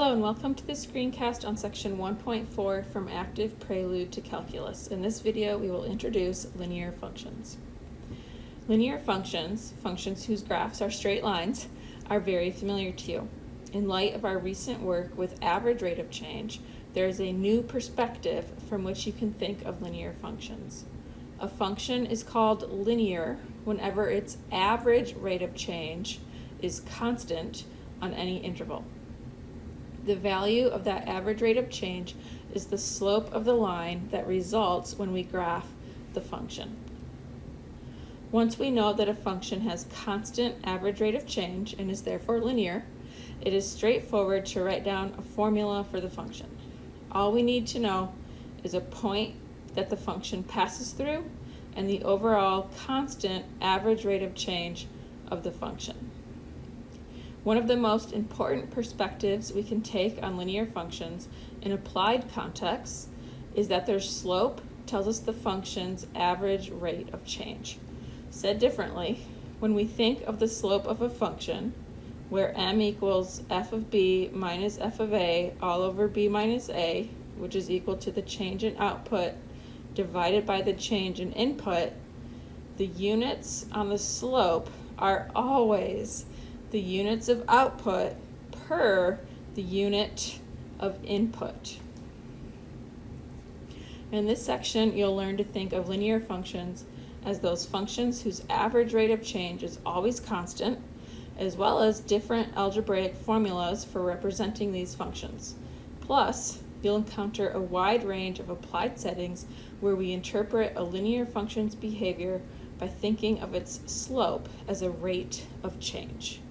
Hello and welcome to the screencast on section 1.4 from Active Prelude to Calculus. In this video, we will introduce linear functions. Linear functions, functions whose graphs are straight lines, are very familiar to you. In light of our recent work with average rate of change, there is a new perspective from which you can think of linear functions. A function is called linear whenever its average rate of change is constant on any interval. The value of that average rate of change is the slope of the line that results when we graph the function. Once we know that a function has constant average rate of change and is therefore linear, it is straightforward to write down a formula for the function. All we need to know is a point that the function passes through and the overall constant average rate of change of the function. One of the most important perspectives we can take on linear functions in applied contexts is that their slope tells us the function's average rate of change. Said differently, when we think of the slope of a function, where m equals f of b minus f of a all over b minus a, which is equal to the change in output divided by the change in input, the units on the slope are always the units of output per the unit of input. In this section, you'll learn to think of linear functions as those functions whose average rate of change is always constant, as well as different algebraic formulas for representing these functions. Plus, you'll encounter a wide range of applied settings where we interpret a linear function's behavior by thinking of its slope as a rate of change.